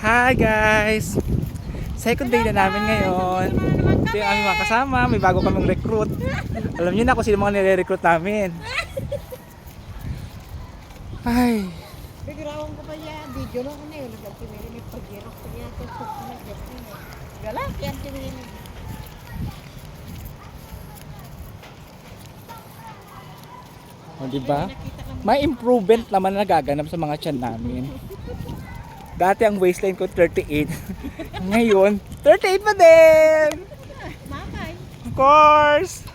Hi guys! Second day na namin ngayon. Ito yung aming mga kasama. May bago kaming recruit. Alam niyo na kung sino mga nire-recruit namin. Ay, Bigrawang ko pa niya, video lang ko na yun. Nagkakimili may pag-irok ko niya. Tusok ko na dyan. Galak yan kimili. o diba? May improvement naman na nagaganap sa mga tiyan namin. Dati ang waistline ko 38. Ngayon, 38 pa din! Mamay. Of course!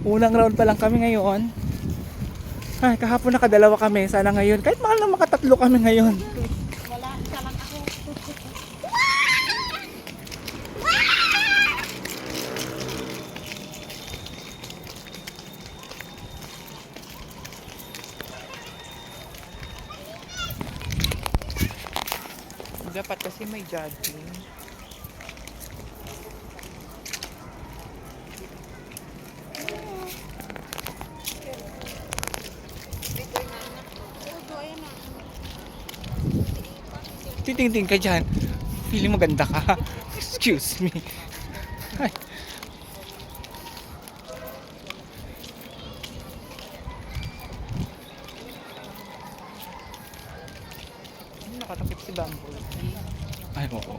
Unang round pa lang kami ngayon. Ay, kahapon nakadalawa kami. Sana ngayon, kahit mahal lang makatatlo kami ngayon. Wala, isa lang ako. Dapat kasi may judging. Titingting ka dyan. Feeling maganda ka. Excuse me. Ay. Nakatakip si Bumblebee. Ay, oo.